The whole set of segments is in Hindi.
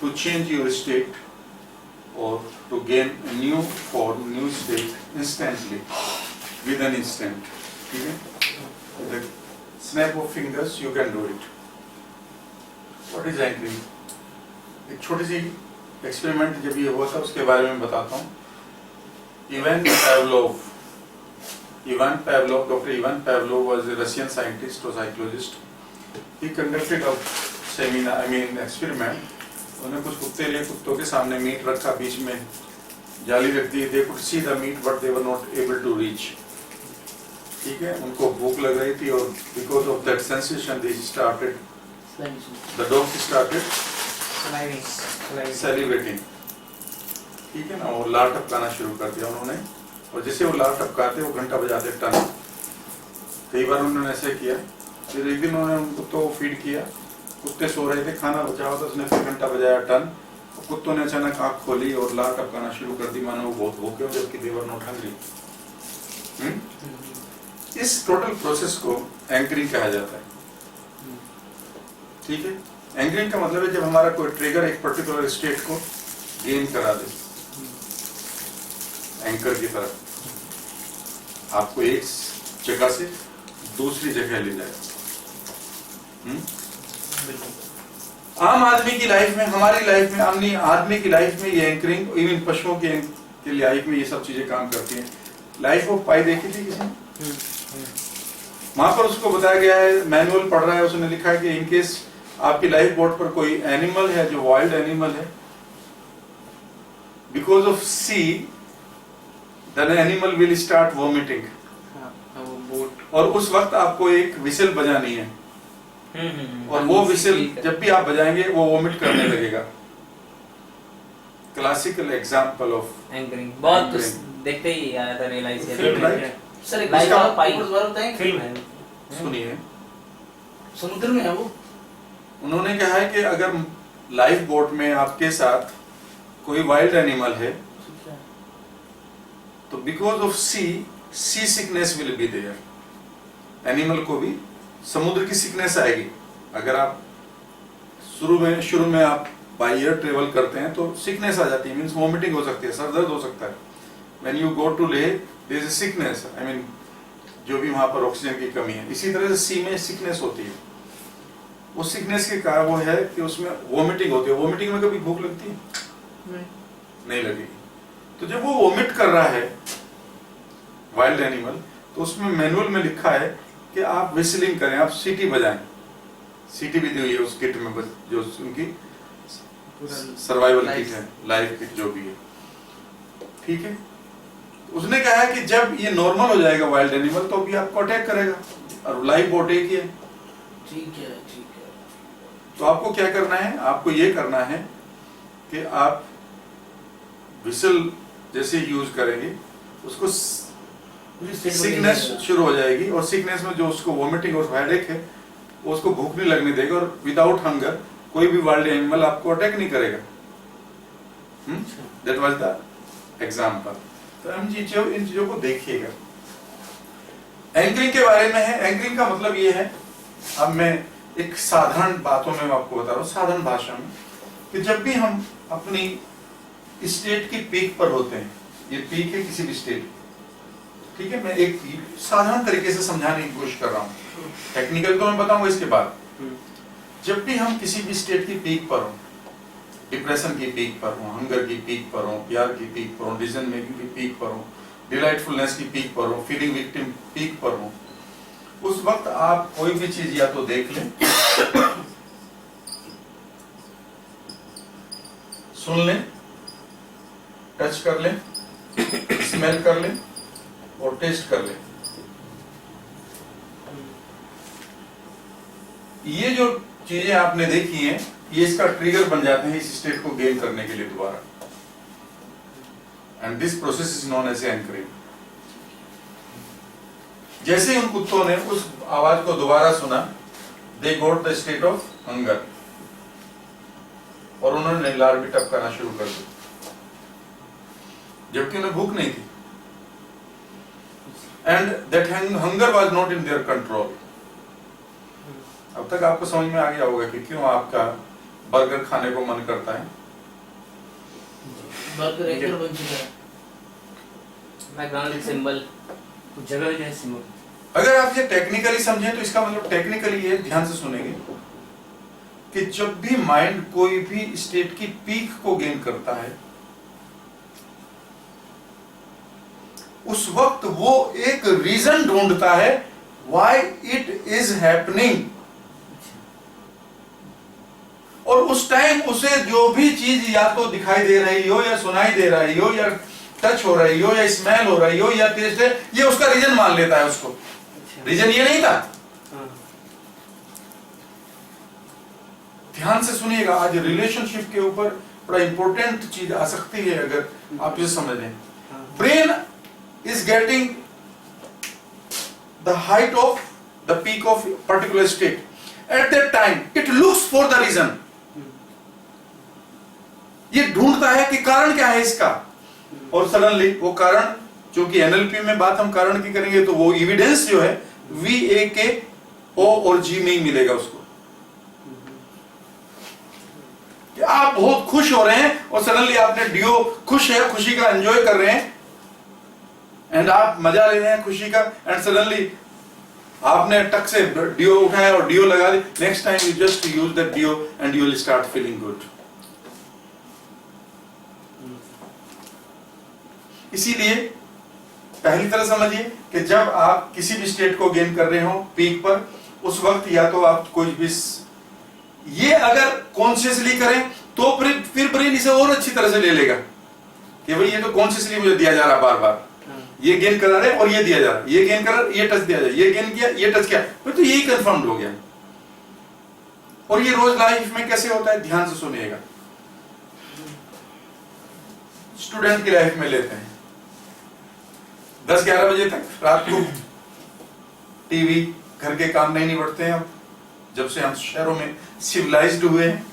to change your state or to gain a new form, new state instantly, with an instant. ठीक है? With a snap of fingers you can do it. What is anchoring? एक छोटी सी एक्सपेरिमेंट जब ये हुआ था उसके बारे में बताता हूँ. Ivan Pavlov, Dr. Ivan Pavlov was a Russian scientist or psychologist. He conducted a seminar, experiment. उन्होंने कुछ कुत्ते लिए, कुत्तों के सामने मीट रखा, बीच में जाली रख दी. They could see the meat but they were not able to reach. ठीक है, उनको भूख लग रही थी और because of that sensation they started, the dog started salivating. ठीक है ना, वो लार टपकाना शुरू कर दिया उन्होंने. और जैसे वो लार टपकाते वो घंटा बजाते टन. कई बार उन्होंने ऐसे किया. फिर एक दिन उन्होंने उन कुत्तों को फीड किया. कुत्ते सो रहे थे, खाना बचा हुआ था, उसने फिर घंटा बजाया टन. कुत्तों ने अचानक आंख खोली और लार टपकाना शुरू कर दी, मानो वो बहुत भूखे हो, जबकि दे वर नॉट हंग्री. इस टोटल प्रोसेस को एंकरिंग कहा जाता है. ठीक है, एंकरिंग का मतलब है जब हमारा कोई ट्रिगर एक पर्टिकुलर स्टेट को गेन करा दे, एंकर की तरह आपको एक जगह से दूसरी जगह ले जाए. आम आदमी की लाइफ में, हमारी लाइफ में, आदमी की लाइफ में ये एंकरिंग, इवन पशुओं के लाइफ में ये सब चीजें काम करती हैं. लाइफ ऑफ पाई देखी थी किसी ने? वहां पर उसको बताया गया है, मैनुअल पढ़ रहा है, उसने लिखा है कि इनकेस आपकी लाइफ बोट पर कोई एनिमल है जो वाइल्ड एनिमल है, because of sea then animal will start vomiting. और उस वक्त आपको एक विसल बजानी है. और वो विसल जब भी आप बजाएंगे वो वोमिट करने लगेगा. Classical example of anchoring. बहुत देखते ही आया था रियलाइज सर. फिल्म है, सुनिए. समुद्र में है वो. उन्होंने कहा है कि अगर लाइफ बोट में आपके साथ कोई वाइल्ड एनिमल है तो because of sea sickness will be there. Animal को भी समुद्र की सिकनेस आएगी. अगर आप शुरू में आप बाय एयर ट्रेवल करते हैं तो सिकनेस आ जाती है, मींस वोमिटिंग हो सकती है, सर दर्द हो सकता है. When you go to Leh there is a sickness, जो भी वहां पर ऑक्सीजन की कमी है. इसी तरह से सी में सिकनेस होती है. उस सिकनेस के कारण वो है कि उसमें वोमिटिंग होती है. वोमिटिंग में कभी भूख लगती है? नहीं लगेगी. तो जब वो वोमिट कर रहा है वाइल्ड एनिमल, तो उसमें मैनुअल में लिखा है कि आप विसलिंग करें, आप सीटी बजाएं. सीटी भी दी हुई है उस किट में, जो उनकी सर्वाइवल किट है, लाइफ किट जो भी है. ठीक है, उसने कहा है कि जब ये नॉर्मल हो जाएगा वाइल्ड एनिमल तो भी आपको अटैक करेगा. और लाइफ बोट एक ही है. ठीक है. तो आपको क्या करना है? आपको ये करना है कि आप विसल जैसे यूज करेंगे, उसको सिकनेस शुरू हो जाएगी. और सिकनेस में जो उसको वोमिटिंग और हेडेक है वो उसको भूख नहीं लगने देगा. और विदाउट हंगर कोई भी वाइल्ड एनिमल आपको अटैक नहीं करेगा. That was the example. तो हम इन चीजों को देखिएगा. एंकरिंग के बारे में है. एंकरिंग का मतलब ये है, अब मैं एक साधारण बातों में आपको बता रहा हूँ, साधारण भाषा में, कि जब भी हम अपनी स्टेट की पीक पर होते हैं, ये पीक है किसी भी स्टेट, ठीक है, मैं एक साधारण तरीके से समझाने की कोशिश कर रहा हूँ. टेक्निकल तो मैं बताऊंगा इसके बाद. जब भी हम किसी भी स्टेट की पीक पर हो, डिप्रेशन की पीक पर हो, हंगर की पीक पर हो, प्यार की पीक पर हो, डिसीजन मेकिंग की पीक पर हो, डिलाइटफुलनेस की पीक पर हो, फीलिंग विक्टिम पीक पर हो, उस वक्त आप कोई भी चीज या तो देख लें, सुन लें, टच कर लें, स्मेल कर लें और टेस्ट कर लें. ये जो चीजें आपने देखी हैं, ये इसका ट्रिगर बन जाते हैं इस स्टेट को गेन करने के लिए दोबारा. And this process is known as anchoring. जैसे उन कुत्तों ने उस आवाज को दोबारा सुना, they got the state of hunger, और उन्होंने लार भी टपकाना शुरू कर दी, जबकि उन्हें भूख नहीं थी. And that hunger was not in their control. अब तक आपको समझ में आ गया होगा कि क्यों आपका बर्गर खाने को मन करता है। बर्गर एक बार बन चुका है। मैकडॉनल्ड सिंबल कुछ जगह जो है सिंबल। अगर आप ये टेक्निकली समझें तो इसका मतलब टेक्निकली ये ध्यान से सुनेंगे कि जब भी माइंड कोई भी स्टेट की पीक को गेन करता है, उस वक्त वो एक रीजन ढूंढता है व्हाई इट इज हैपनिंग, और उस टाइम उसे जो भी चीज या तो दिखाई दे रही हो या सुनाई दे रही हो या टच हो रही हो या स्मेल हो रही हो या टेस्ट है, ये उसका रीजन मान लेता है उसको। रीजन ये नहीं था। हाँ। ध्यान से सुनिएगा, आज रिलेशनशिप के ऊपर बड़ा इंपॉर्टेंट चीज आ सकती है अगर आप ये समझ लें। Brain is getting the height of the peak of particular state, at that time it looks for the reason. ये ढूंढता है कि कारण क्या है इसका, और सडनली वो कारण, जो कि एनएलपी में बात हम कारण की करेंगे तो वो एविडेंस जो है VAK O और G में ही मिलेगा उसको। कि आप बहुत खुश हो रहे हैं और सडनली आपने डियो, खुश है, खुशी का एंजॉय कर रहे हैं एंड आप मजा ले रहे हैं खुशी का, एंड सडनली आपने टक से डियो उठाया और डियो लगा दी। Next time you just use that deo and you will start feeling good. इसीलिए पहली तरह समझिए कि जब आप किसी भी स्टेट को गेन कर रहे हो पीक पर, उस वक्त या तो आप कोई भी ये अगर कॉन्शियसली करें तो फिर ब्रेन इसे और अच्छी तरह से ले लेगा कि भाई ये तो कॉन्शियसली मुझे दिया जा रहा बार बार, ये गेन करा रहे और ये दिया जा रहा, ये गेन करा, ये टच दिया जाए, ये गेन किया, ये टच किया, फिर तो यही कंफर्म्ड हो गया। और ये रोज लाइफ में कैसे होता है, ध्यान से सुनिएगा। स्टूडेंट की लाइफ में लेते हैं 10-11 बजे तक रात को टीवी, घर के काम नहीं निपटते हैं। अब जब से हम शहरों में सिविलाइज्ड हुए हैं,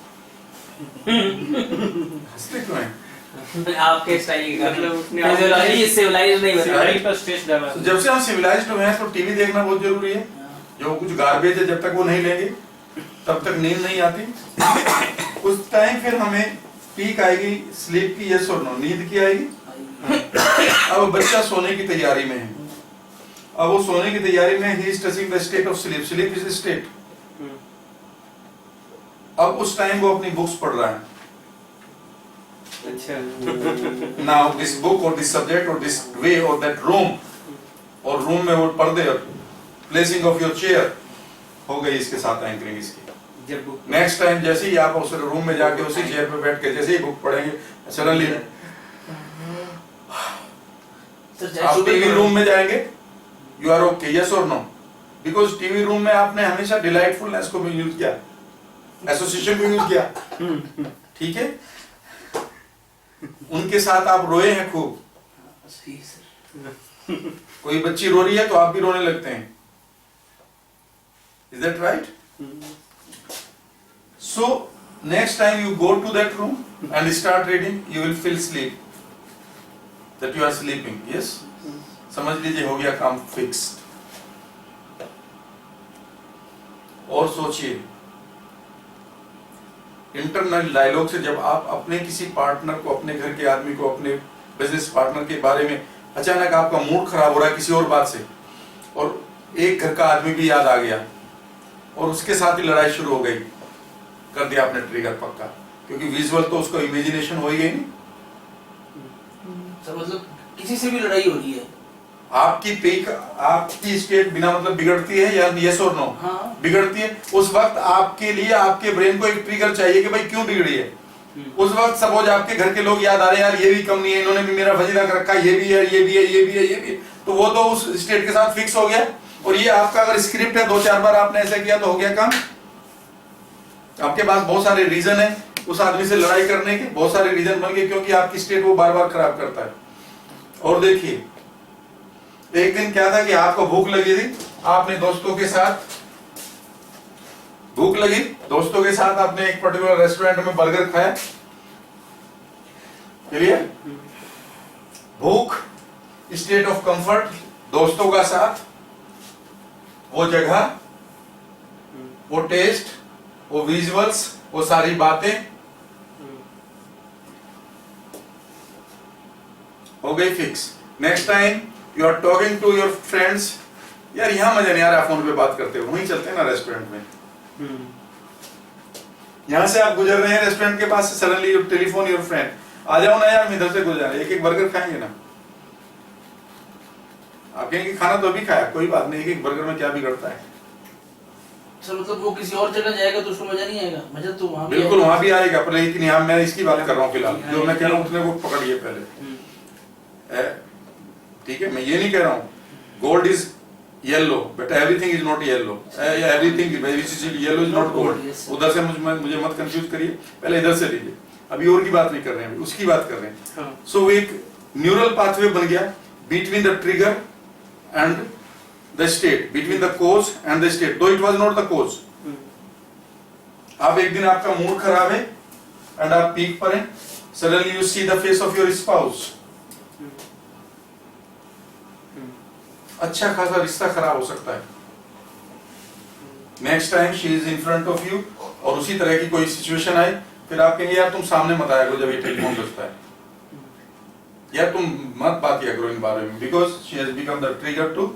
हंसते क्यों हैं? आपके स्टाइल का मतलब उसने फिजियोलॉजी सिविलाइज नहीं बता सिविलाइज पर स्ट्रेस डाला। तो जब से हम सिविलाइज्ड हुए हैं तो टीवी देखना बहुत जरूरी है। जो कुछ गार्बेज है जब तक वो नहीं लेंगे तब तक नींद नहीं आती। उस टाइम फिर हमें पीक आएगी स्लीप की, यस और नो, नींद की आएगी। अब बच्चा सोने की तैयारी में है, अब वो सोने की तैयारी में, ही is touching the state of sleep, sleep is state. अब उस टाइम वो अपनी बुक्स पढ़ रहा है। अच्छा। नाउ दिस बुक और दिस सब्जेक्ट और दिस वे और दैट रूम, और रूम में वो पर्दे और प्लेसिंग ऑफ योर चेयर हो गई इसके साथ एंकरिंग इसकी। जब बुक नेक्स्ट टाइम जैसे ही आप उस रूम में जाके उसी चेयर पे बैठ के जैसे ही बुक पढ़ेंगे, सडनली आप टीवी रूम में जाएंगे, you are okay, yes or no, because TV room में आपने हमेशा डिलाइटफुलनेस को भी यूज किया, एसोसिएशन को यूज किया, ठीक है। उनके साथ आप रोए हैं खूब, सही सर। कोई बच्ची रो रही है तो आप भी रोने लगते हैं, is that right? So next time you go to that room and start reading, you will feel sleep, that you are sleeping. Yes, समझ लीजिए हो गया काम फिक्स्ड। और सोचिए, इंटरनल डायलॉग से जब आप अपने किसी पार्टनर को, अपने घर के आदमी को, अपने बिजनेस पार्टनर के बारे में अचानक आपका मूड खराब हो रहा है किसी और बात से, और एक घर का आदमी भी याद आ गया और उसके साथ ही लड़ाई शुरू हो गई, कर दिया आपने ट्रिगर पक्का, क्योंकि विजुअल तो उसको इमेजिनेशन हो ही गई नहीं। सर मतलब किसी से भी लड़ाई हो रही है, आपकी पीक, आपकी स्टेट बिना मतलब बिगड़ती है या यस और नो? हाँ। बिगड़ती है। उस वक्त आपके लिए, आपके ब्रेन को एक ट्रिगर चाहिए कि भाई क्यों बिगड़ी है। उस वक्त सपोज आपके घर के लोग याद आ रहे हैं, यार ये भी कम नहीं है, इन्होंने भी मेरा वजीदा कर रखा, ये भी है, ये भी है, ये भी है, ये भी है, तो वो तो उस स्टेट के साथ फिक्स हो गया। और ये आपका अगर स्क्रिप्ट है, 2-4 बार आपने ऐसा किया तो हो गया काम। आपके पास बहुत सारे रीजन है उस आदमी से लड़ाई करने के, बहुत सारे रीजन बन गए, क्योंकि आपकी स्टेट वो बार बार खराब करता है। और देखिए, एक दिन क्या था कि आपको भूख लगी थी, आपने दोस्तों के साथ, भूख लगी दोस्तों के साथ, आपने एक पर्टिकुलर रेस्टोरेंट में बर्गर खाया, क्लियर? भूख, स्टेट ऑफ कंफर्ट, दोस्तों का साथ, वो जगह, वो टेस्ट, वो विजुअल्स, वो सारी बातें हो गई fix. Next time you are talking to your friends, यार यहाँ मजा नहीं आ रहा, फोन पे बात करते हो, वहीं चलते हैं ना रेस्टोरेंट में। यहाँ से आप गुजर रहे हैं रेस्टोरेंट के पास से, suddenly you telephone your friend, आ जाओ ना यार, हम इधर से गुजर, एक एक बर्गर खाएंगे ना। आप कहेंगे खाना तो अभी खाया, कोई बात नहीं, एक एक बर्गर में क्या बिगड़ता है। सर मतलब वो किसी और जगह जाएगा तो उसको मजा नहीं आएगा, मजा तो वहाँ बिल्कुल वहां भी आएगा, पर लेकिन यहाँ मैं इसकी बात कर रहा हूँ फिलहाल, जो मैं कह रहा हूँ उतने को पकड़िए पहले। ठीक है, मैं ये नहीं कह रहा हूँ gold is yellow but everything is not yellow, everything yellow is not gold. उधर से मुझे मत कंफ्यूज करिए, पहले इधर से लीजिए, अभी और की बात नहीं कर रहे हैं, उसकी बात कर रहे हैं। सो एक न्यूरल पाथवे बन गया between the trigger and the state, between the cause and the state, though it was not the cause. अब एक दिन आपका मूड खराब है एंड आप पीक पर हैं, suddenly you see the face of your spouse, अच्छा खासा रिश्ता खराब हो सकता है। Next time she is in front of you और उसी तरह की कोई सिचुएशन आए, फिर आप कहेंगे यार तुम सामने मत आया करो जब ये टेलीफोन बजता है, यार तुम मत बात किया करो इन बारे में, because she has become the trigger to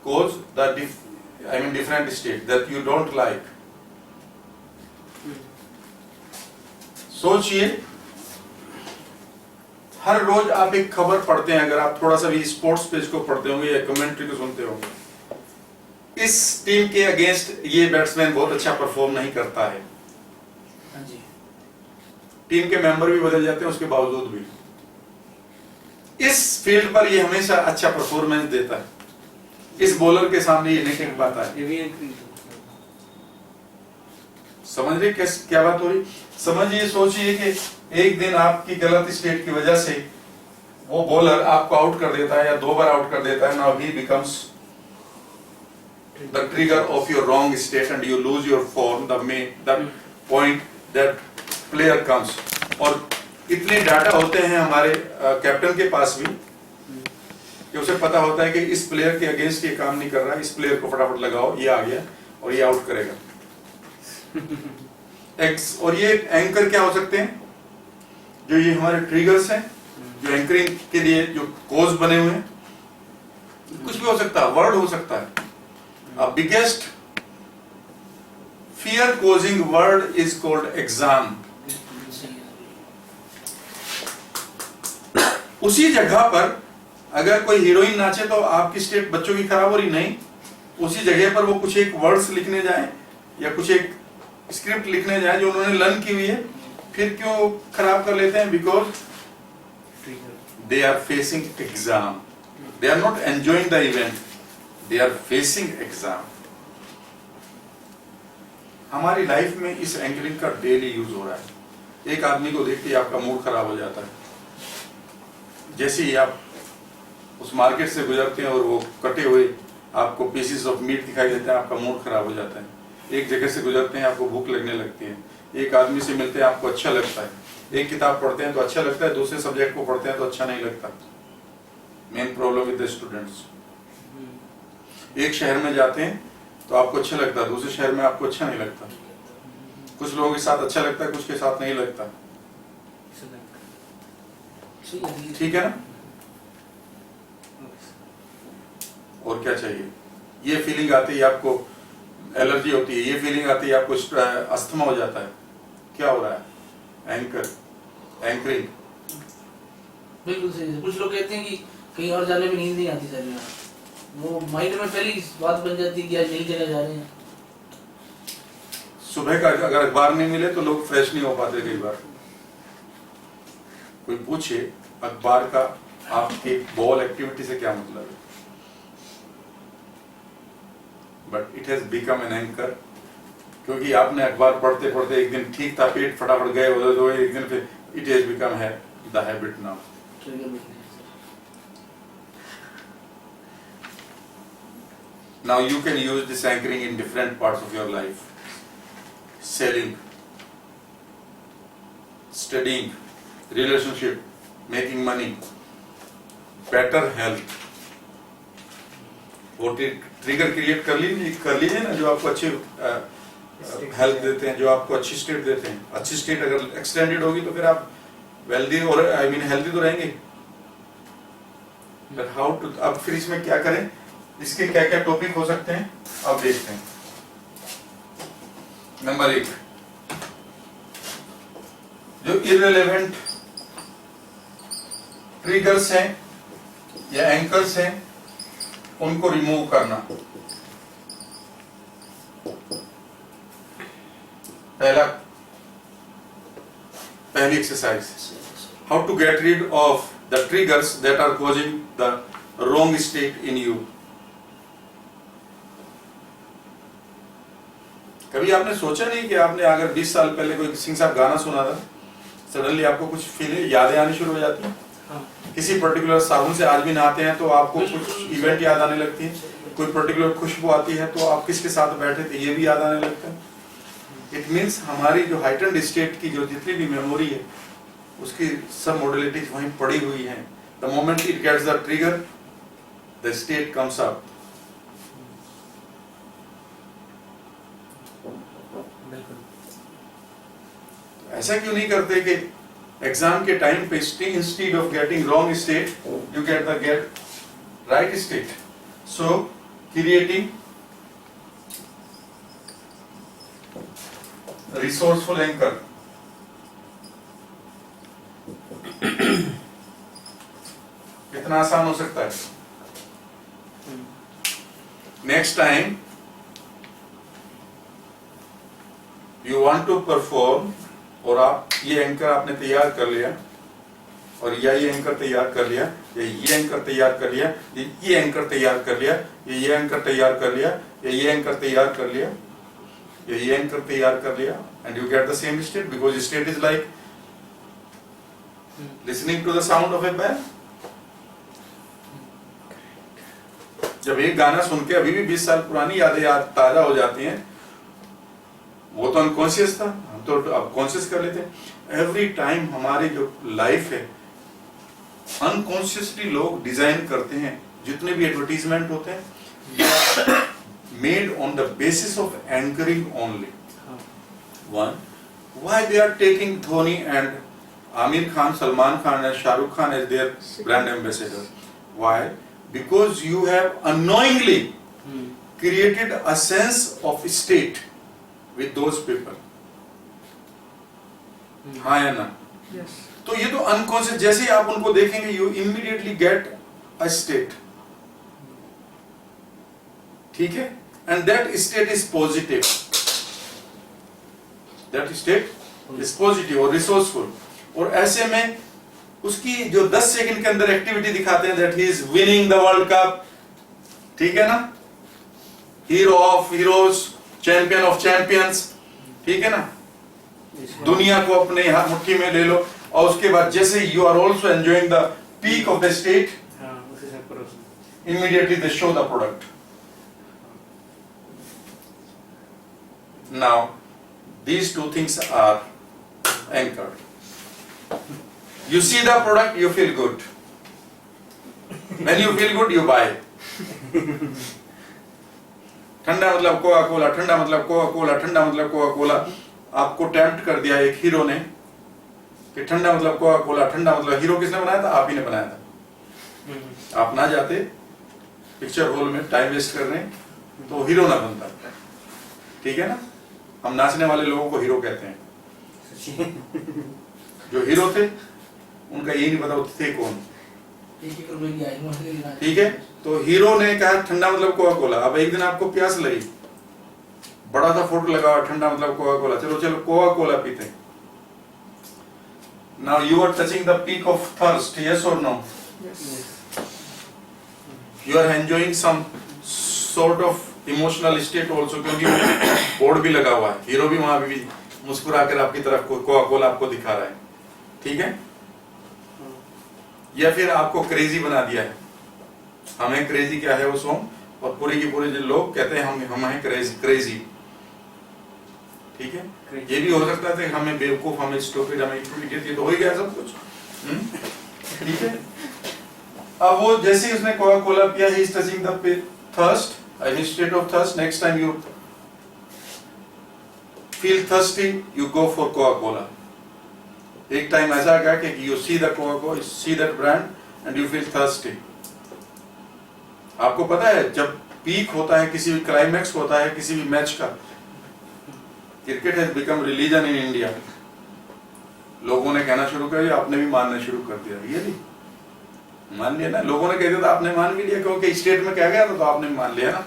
cause the different state that you don't like। सोचिए, हर रोज आप एक खबर पढ़ते हैं, अगर आप थोड़ा सा भी स्पोर्ट्स पेज को पढ़ते होंगे या कमेंट्री को सुनते होंगे, इस टीम के अगेंस्ट ये बैट्समैन बहुत अच्छा परफॉर्म नहीं करता है, टीम के मेंबर भी बदल जाते हैं उसके बावजूद भी, इस फील्ड पर ये हमेशा अच्छा परफॉर्मेंस देता है, इस बॉलर के सामने ये नहीं टिक पाता है। समझ रहे क्या बात हो रही? समझिए, सोचिए कि एक दिन आपकी गलत स्टेट की वजह से वो बॉलर आपको आउट कर देता है या 2 बार आउट कर देता है, now he becomes the trigger of your wrong state and you lose your form the point that player comes. और इतने डाटा होते हैं हमारे कैप्टन के पास भी कि उसे पता होता है कि इस प्लेयर के अगेंस्ट ये काम नहीं कर रहा, इस प्लेयर को फटाफट लगाओ, ये आ गया और ये आउट करेगा। और ये एंकर क्या हो सकते हैं, जो ये हमारे ट्रिगर्स हैं, जो एंकरिंग के लिए जो कोज बने हुए हैं, कुछ भी हो सकता है, वर्ड हो सकता है। Biggest fear causing word is called exam. उसी जगह पर अगर कोई हीरोइन नाचे तो आपकी स्टेट बच्चों की खराब हो रही नहीं, उसी जगह पर वो कुछ एक वर्ड्स लिखने जाए या कुछ एक स्क्रिप्ट लिखने जाए जो उन्होंने लर्न की हुई है, फिर क्यों खराब कर लेते हैं? Because they are facing exam, they are not enjoying the event, they are facing exam. हमारी लाइफ में इस एंकरिंग का डेली यूज हो रहा है। एक आदमी को देख के आपका मूड खराब हो जाता है, जैसे ही आप उस मार्केट से गुजरते हैं और वो कटे हुए आपको पीसेस ऑफ मीट दिखाई देते हैं, आपका मूड खराब हो जाता है। एक जगह से गुजरते हैं, आपको भूख लगने लगती है। एक आदमी से मिलते हैं, आपको अच्छा लगता है। एक किताब पढ़ते हैं तो अच्छा लगता है, दूसरे सब्जेक्ट को पढ़ते हैं तो अच्छा नहीं लगता। Main problem with the students. एक शहर में जाते हैं तो आपको अच्छा लगता है, दूसरे शहर में आपको अच्छा नहीं लगता। कुछ लोगों के साथ अच्छा लगता है, कुछ के साथ नहीं लगता। ठीक है ना? और क्या चाहिए? ये फीलिंग आती है आपको एलर्जी होती है, ये फीलिंग आती है आपको अस्थमा हो जाता है। क्या हो रहा है? एंकरिंग। बिल्कुल सही है। कुछ लोग कहते हैं कि कहीं और जाने में नींद नहीं आती सर, वो माइंड में पहली बात बन जाती है कि आज नई जगह जा रहे हैं। सुबह का अगर अखबार नहीं मिले तो लोग फ्रेश नहीं हो पाते। कई बार कोई पूछे अखबार का आपके बॉल एक्टिविटी से क्या मतलब है, but it has become an anchor, क्योंकि आपने अखबार पढ़ते पढ़ते एक दिन ठीक था, पेट फटाफट गए उधर तो एक दिन फिर इट हैज बिकम है the habit now. Now you can use this anchoring in different parts of your life. Selling, studying, relationship, making money, better health. वो ट्रिगर क्रिएट कर लीजिए ना जो आपको अच्छे हेल्थ देते हैं, जो आपको अच्छी स्टेट देते हैं। अच्छी स्टेट अगर एक्सटेंडेड होगी तो फिर आप वेल्दी और आई मीन हेल्दी तो रहेंगे। बट हाउ टू, अब फिर इसमें क्या करें, इसके क्या क्या टॉपिक हो सकते हैं अब देखते हैं। नंबर 1, जो इररिलेवेंट ट्रिगर्स हैं या एंकर्स हैं उनको रिमूव करना। पहली exercise, how to get rid of the triggers that are causing the wrong state in you. कभी आपने सोचा नहीं कि आपने अगर 20 साल पहले कोई सिंह साहब गाना सुना था, सडनली आपको कुछ फीलिंग यादें आनी शुरू हो जाती हैं। हाँ। किसी पर्टिकुलर साबुन से आज भी नहाते हैं तो आपको कुछ इवेंट याद आने लगती है, कोई पर्टिकुलर खुशबू आती है तो आप किसके साथ बैठे थे ये भी याद आने लगता है। इट मीन्स हमारी जो हाइटेंड स्टेट की जो जितनी भी मेमोरी है उसकी सब मॉडलिटीज वहीं पड़ी हुई हैं। The moment it gets the trigger the state comes up. ऐसा क्यों नहीं करते कि एग्जाम के टाइम पे instead of getting wrong state you get right state. So creating resourceful anchor. कितना आसान हो सकता है। Next time you want to perform और आप ये एंकर आपने तैयार कर लिया और या ये एंकर तैयार कर लिया या ये एंकर तैयार कर लिया, ये एंकर तैयार कर लिया, ये एंकर तैयार कर लिया, या ये एंकर तैयार कर लिया, या ये एंकर तैयार कर लिया, and you get the same state because state is like listening to the sound of a bell. जब एक गाना सुन के अभी भी 20 साल पुरानी यादें याद ताजा हो जाती हैं, वो तो अनकॉन्शियस था, हम तो अब कॉन्शियस कर लेते हैं। एवरी टाइम हमारी जो लाइफ है अनकॉन्शियसली लोग डिजाइन करते हैं। जितने भी एडवर्टीजमेंट होते हैं made on the basis of anchoring only. One, why they are taking Dhoni and Aamir Khan, Salman Khan and Shahrukh Khan as their brand ambassador? Why? Because you have unknowingly created a sense of state with those people. हाँ या ना? Yes. तो ये तो अनकॉन्शियस, जैसे ही आप उनको देखेंगे you immediately get a state. ठीक है? And that state is positive. That state is positive और resourceful. और ऐसे में उसकी जो 10 सेकंड के अंदर एक्टिविटी दिखाते हैं, that he is winning the world cup, ठीक है ना, hero of heroes, champion of champions, ठीक है ना, दुनिया को अपने हाथ मुट्ठी में ले लो। और उसके बाद जैसे you are also enjoying the peak of the state, immediately they show the product. Now these two things are anchored. You see the product, you feel good. When you feel good, you buy. ठंडा मतलब कोका कोला, ठंडा मतलब कोका कोला, ठंडा मतलब कोका कोला। आपको टेम्प्ट कर दिया एक हीरो ने कि ठंडा मतलब कोका कोला, ठंडा मतलब, हीरो किसने बनाया था? आप ही ने बनाया था। आप ना जाते पिक्चर हॉल में टाइम वेस्ट कर रहे हैं तो हीरो ना बनता, ठीक है ना। हम नाचने वाले लोगों को हीरो कहते हैं। जो हीरो थे उनका यही नहीं पता वो थे कौन, ठीक है। तो हीरो ने कहा ठंडा मतलब कोका कोला। अब एक दिन आपको प्यास लगी, बड़ा सा फोटो लगा हुआ ठंडा मतलब कोका कोला, चलो चलो कोका कोला पीते हैं। Now you are touching the peak of thirst, yes or no? You are enjoying some sort of emotional state also, क्योंकि बोर्ड भी लगा हुआ है, हीरो भी वहां भी मुस्कुरा कर आपकी तरफ कोका कोला आपको दिखा रहा है, ठीक है। या फिर आपको क्रेजी बना दिया है। हमें क्रेजी क्या है वो सॉन्ग, और पूरे के पूरे जो लोग कहते हैं हम हैं क्रेजी, ठीक है। ये भी हो सकता है हमें बेवकूफ, हमें स्टूपिड, हमें इडियट, ये तो हो ही गया सब कुछ, ठीक है। अब वो जैसे ही उसने कोका कोला पिया, he is touching the thirst, in state of thirst. Next time you feel thirsty, you go for Coca-Cola. एक टाइम ऐसा आ गया कि you see the Coca-Cola, you see that brand and you feel thirsty. आपको पता है जब पीक होता है, किसी भी क्लाइमैक्स होता है किसी भी मैच का, cricket has become religion in India. लोगों ने कहना शुरू कर दिया, आपने भी मानना शुरू कर दिया। रियली मान लिया ना, लोगों ने कह दिया तो आपने मान भी लिया, क्योंकि स्टेट में क्या गया था तो आपने मान लिया ना।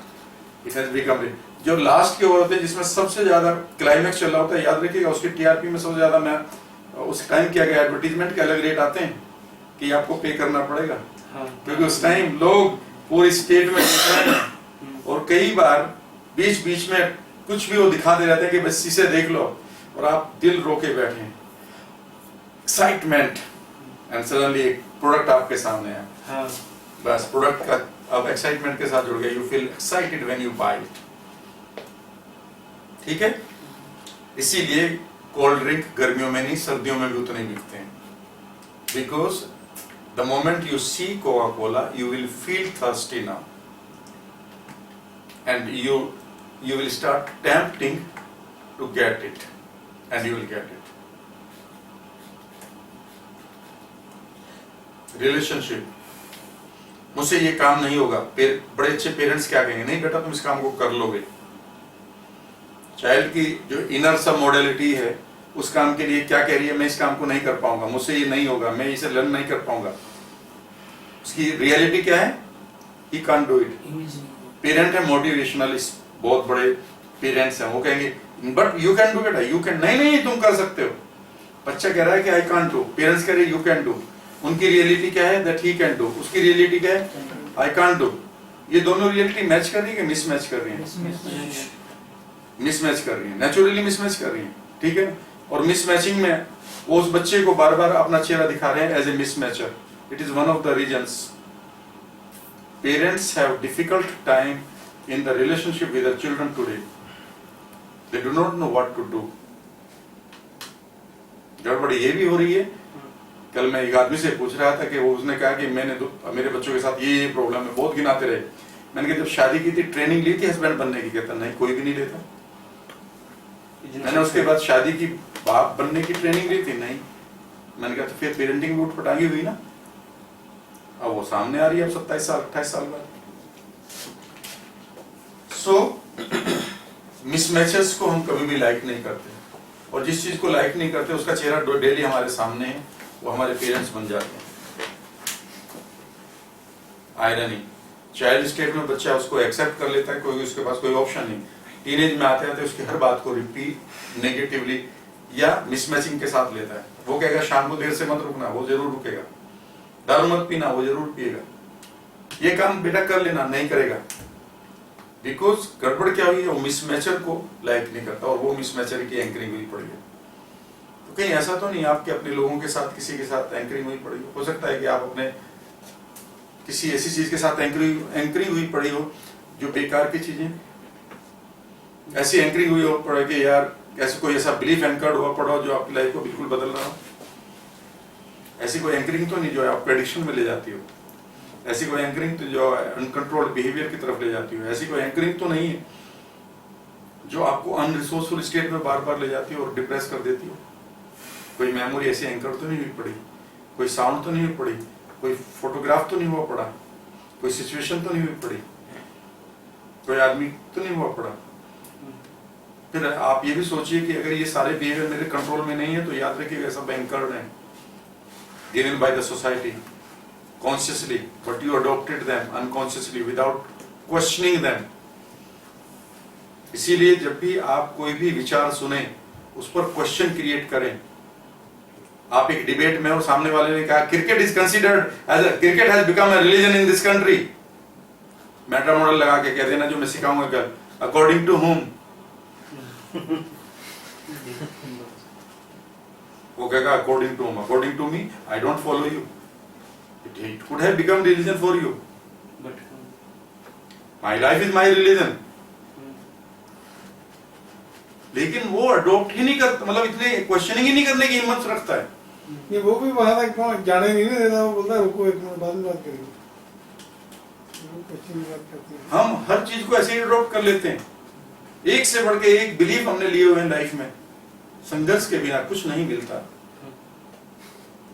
इट हैज बिकम, जो लास्ट के ओवर होते हैं जिसमें सबसे ज्यादा क्लाइमैक्स चल रहा होता है, याद रखिएगा उसकी टीआरपी में सबसे ज्यादा, मैं उस टाइम किया गया एडवर्टीजमेंट के अलग रेट आते हैं कि आपको पे करना पड़ेगा, हाँ। क्योंकि उस टाइम लोग पूरी स्टेट में देख रहे हैं और कई बार बीच बीच में कुछ भी वो दिखाते रहते हैं कि बस इसे देख लो और आप दिल रोके बैठे हैं, एक्साइटमेंट, एंड सडनली एक प्रोडक्ट आपके सामने है, हाँ। बस प्रोडक्ट का अब एक्साइटमेंट के साथ जुड़ गया, you feel excited when you buy it. ठीक है, इसीलिए कोल्ड ड्रिंक गर्मियों में नहीं सर्दियों में भी उतने बिकते हैं, because the moment you see Coca Cola you will feel thirsty now and you will start tempting to get it and you will get it. Relationship, मुझसे ये काम नहीं होगा, बड़े अच्छे पेरेंट्स क्या कहेंगे, नहीं बेटा तुम इस काम को कर लोगे। चाइल्ड की जो इनर सब मॉडलिटी है उस काम के लिए क्या कह रही है, मैं इस काम को नहीं कर पाऊंगा, मुझसे ये नहीं होगा, मैं इसे लर्न नहीं कर पाऊंगा। उसकी रियलिटी क्या है, he can't do it. Parent है मोटिवेशनलिस्ट, बहुत बड़े पेरेंट्स हैं, वो कहेंगे but you can do it, you can, नहीं तुम कर सकते हो। बच्चा कह रहा है कि आई कांट डू, पेरेंट्स कह रहे हैं यू कैन डू। उनकी रियलिटी क्या है, दैट ही कैन डू, उसकी रियलिटी क्या है, आई कांट डू। ये दोनों रियलिटी मैच कर रही है, मिसमैच कर रही है, मिसमैच कर रही है, नेचुरली मिसमैच कर रही है। ठीक है, और मिसमैचिंग में वो उस बच्चे को बार बार अपना चेहरा दिखा रहे हैं as a mismatcher. It is one of the reasons parents have difficult time in the relationship with their children today. They do not know what to do. गड़बड़ ये भी हो रही है। कल मैं एक आदमी से पूछ रहा था कि वो उसने कहा कि मैंने मेरे बच्चों के साथ ये प्रॉब्लम है, बहुत गिनाते रहे। मैंने कहा जब शादी की थी ट्रेनिंग ली थी हस्बैंड बनने की, कहता नहीं कोई भी नहीं लेता। मैंने उसके बाद शादी की बाप बनने की ट्रेनिंग ली थी, नहीं। मैंने कहा तो फिर पेरेंटिंग भी उठपटांगी हुई ना, अब वो सामने आ रही है अब 27 साल 28 साल बाद। सो मिसमैचेस को हम कभी भी लाइक नहीं करते, और जिस चीज को लाइक नहीं करते उसका चेहरा डेली हमारे सामने है, वो हमारे पेरेंट्स बन जाते हैं। आयरनी, चाइल्ड स्टेट में बच्चा उसको एक्सेप्ट कर लेता है, कोई उसके पास कोई ऑप्शन नहीं। टीनेज में आते आते उसकी हर बात को रिपीट नेगेटिवली या मिसमैचिंग के साथ लेता है। वो कहेगा शाम को देर से मत रुकना, वो जरूर रुकेगा। दारू मत पीना, वो जरूर पिएगा। ये काम बेटा कर लेना, नहीं करेगा। बिकॉज गड़बड़ क्या हुई है, वो मिसमैचर को लाइक नहीं करता और वो मिसमैचर की एंकरिंग हुई पड़ी है। तो कहीं ऐसा तो नहीं आपके अपने लोगों के साथ किसी के साथ एंकरिंग हुई पड़ी हो सकता है कि आप अपने किसी ऐसी चीज के साथ एंकरिंग हुई पड़ी हो जो बेकार की चीजें, ऐसी एंकरिंग हुई हो पड़े कि यार ऐसे कोई ऐसा बिलीफ एंकर्ड हुआ पड़ा हो जो आपकी लाइफ को बिल्कुल बदल रहा हो। ऐसी कोई एंकरिंग तो नहीं जो आपको एडिक्शन में ले जाती हो, ऐसी कोई एंकरिंग तो जो अनकंट्रोल्ड बिहेवियर की तरफ ले जाती हो, ऐसी कोई एंकरिंग तो नहीं है जो आपको अनरिसोर्सफुल स्टेट में बार बार ले जाती हो और डिप्रेस कर देती हो। कोई मेमोरी ऐसी एंकर तो नहीं हुई पड़ी, कोई साउंड तो नहीं हुई पड़ी, कोई फोटोग्राफ तो नहीं हुआ पड़ा, कोई सिचुएशन तो नहीं हुई पड़ी, कोई आदमी तो नहीं हुआ पड़ा। फिर आप ये भी सोचिए कि अगर ये सारे बिहेवियर मेरे कंट्रोल में नहीं है तो याद रखिएगा सब एंकर्ड हैं, given by the society consciously, but you adopted them unconsciously without questioning them. इसीलिए जब भी आप कोई भी विचार सुने उस पर क्वेश्चन क्रिएट करें। आप एक डिबेट में और सामने वाले ने कहा cricket is considered as a cricket has become a religion in this country, meta model लगा के कह देना जो मैं सिखाऊंगा कल, अकॉर्डिंग टू whom? वो कहेगा according to whom? According to me, I don't follow you. It could have become religion for you, but my life is my religion. लेकिन वो अडॉप्ट ही नहीं करता, मतलब इतने क्वेश्चनिंग ही नहीं करने की हिम्मत रखता है। ये वो भी वहां तक पहुंच जाने नहीं देता, वो बोलता है रुको एक मिनट बाद में बात करेंगे। हम हर चीज को ऐसे ही अडॉप्ट कर लेते हैं। एक से बढ़ के एक बिलीफ हमने लिए हुए हैं लाइफ में। संघर्ष के बिना कुछ नहीं मिलता।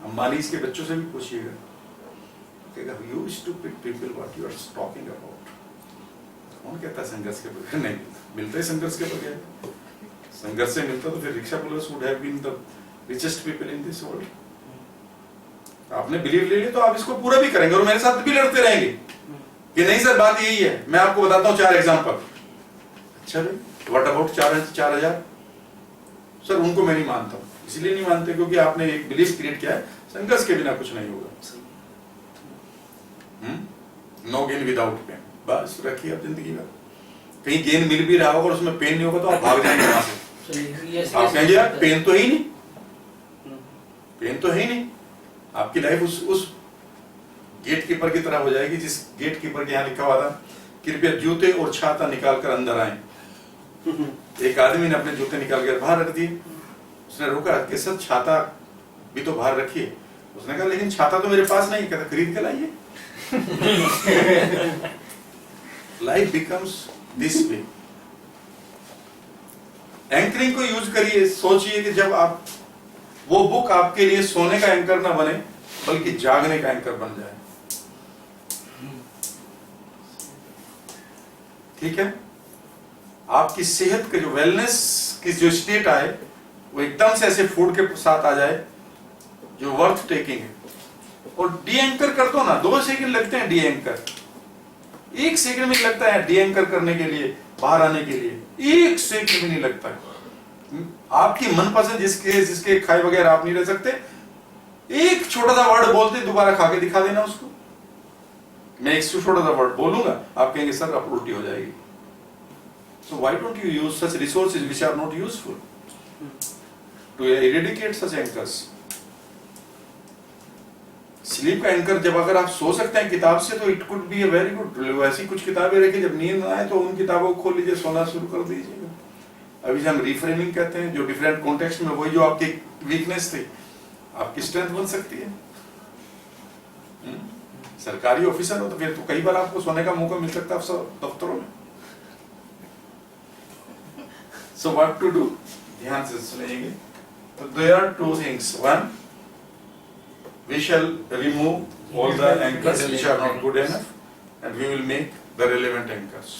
अंबानी के बच्चों से भी पूछिएगा, you stupid people what you are talking about. कौन कहता है संघर्ष के बगैर नहीं मिलता है संघर्ष के बगैर। संघर्ष से मिलता तो फिर rickshaw police would have been the richest people in this world. आपने बिलीव ले लिया तो आप इसको पूरा भी करेंगे और मेरे साथ भी लड़ते रहेंगे कि नहीं सर बात यही है। मैं आपको बताता हूँ 4 एग्जांपल। अच्छा भाई, व्हाट अबाउट 4,000? सर उनको मैं नहीं मानता हूँ। इसलिए नहीं मानते क्योंकि आपने एक बिलीफ क्रिएट किया है, संघर्ष के बिना कुछ नहीं होगा। No gain without pain. बस रखिए आप जिंदगी में। कहीं गेन मिल भी रहा होगा और उसमें पेन नहीं होगा तो आप भाग जाएंगे वहां से। आप कहेंगे यार पेन तो है ही नहीं, पेन तो है ही नहीं। आपकी लाइफ उस गेट कीपर की तरह हो जाएगी जिस गेट कीपर के यहाँ लिखा हुआ था कृपया जूते और छाता निकाल कर अंदर आए। एक आदमी ने अपने जूते निकाल कर बाहर रख दिए। उसने रोका कि सर छाता भी तो बाहर रखिए। उसने कहा लेकिन छाता तो मेरे पास नहीं। कहता खरीद के लाइए। Life becomes this way. Anchoring को यूज करिए। सोचिए कि जब आप वो बुक आपके लिए सोने का एंकर ना बने बल्कि जागने का एंकर बन जाए। ठीक है, आपकी सेहत के जो वेलनेस की जो स्टेट आए वो एकदम से ऐसे फूड के साथ आ जाए जो वर्थ टेकिंग है। और डी एंकर कर दो ना। 2 सेकंड लगते हैं डी एंकर। 1 सेकंड में लगता है डी एंकर करने के लिए, बाहर आने के लिए 1 सेकंड भी नहीं लगता है। आपकी मनपसंद जिसके खाए बगैर आप नहीं रह सकते, एक छोटा सा वर्ड बोलते दोबारा खा के दिखा देना उसको। मैं एक छोटा सा वर्ड बोलूंगा, आप कहेंगे सर आप उल्टी हो जाएगी। So why don't you use such resources which are not useful to eradicate such anchors? Sleep का एंकर जब अगर आप सो सकते हैं किताब से तो it could be a very good. ऐसी कुछ किताबें रखिए जब नींद ना आए तो उन किताबों को खोल लीजिए, सोना शुरू कर दीजिएगा। अभी जो हम रिफ्रेमिंग कहते हैं, जो डिफरेंट कॉन्टेक्स्ट में वही जो आपकी वीकनेस थी आपकी स्ट्रेंथ बन सकती है। सरकारी ऑफिसर हो तो फिर तो कई बार आपको सोने का मौका मिल सकता है दफ्तरों में। So what to do? ध्यान से सुनिएंगे। तो there are 2 things. One, we shall remove all the anchors which are not good enough, and we will make the relevant anchors.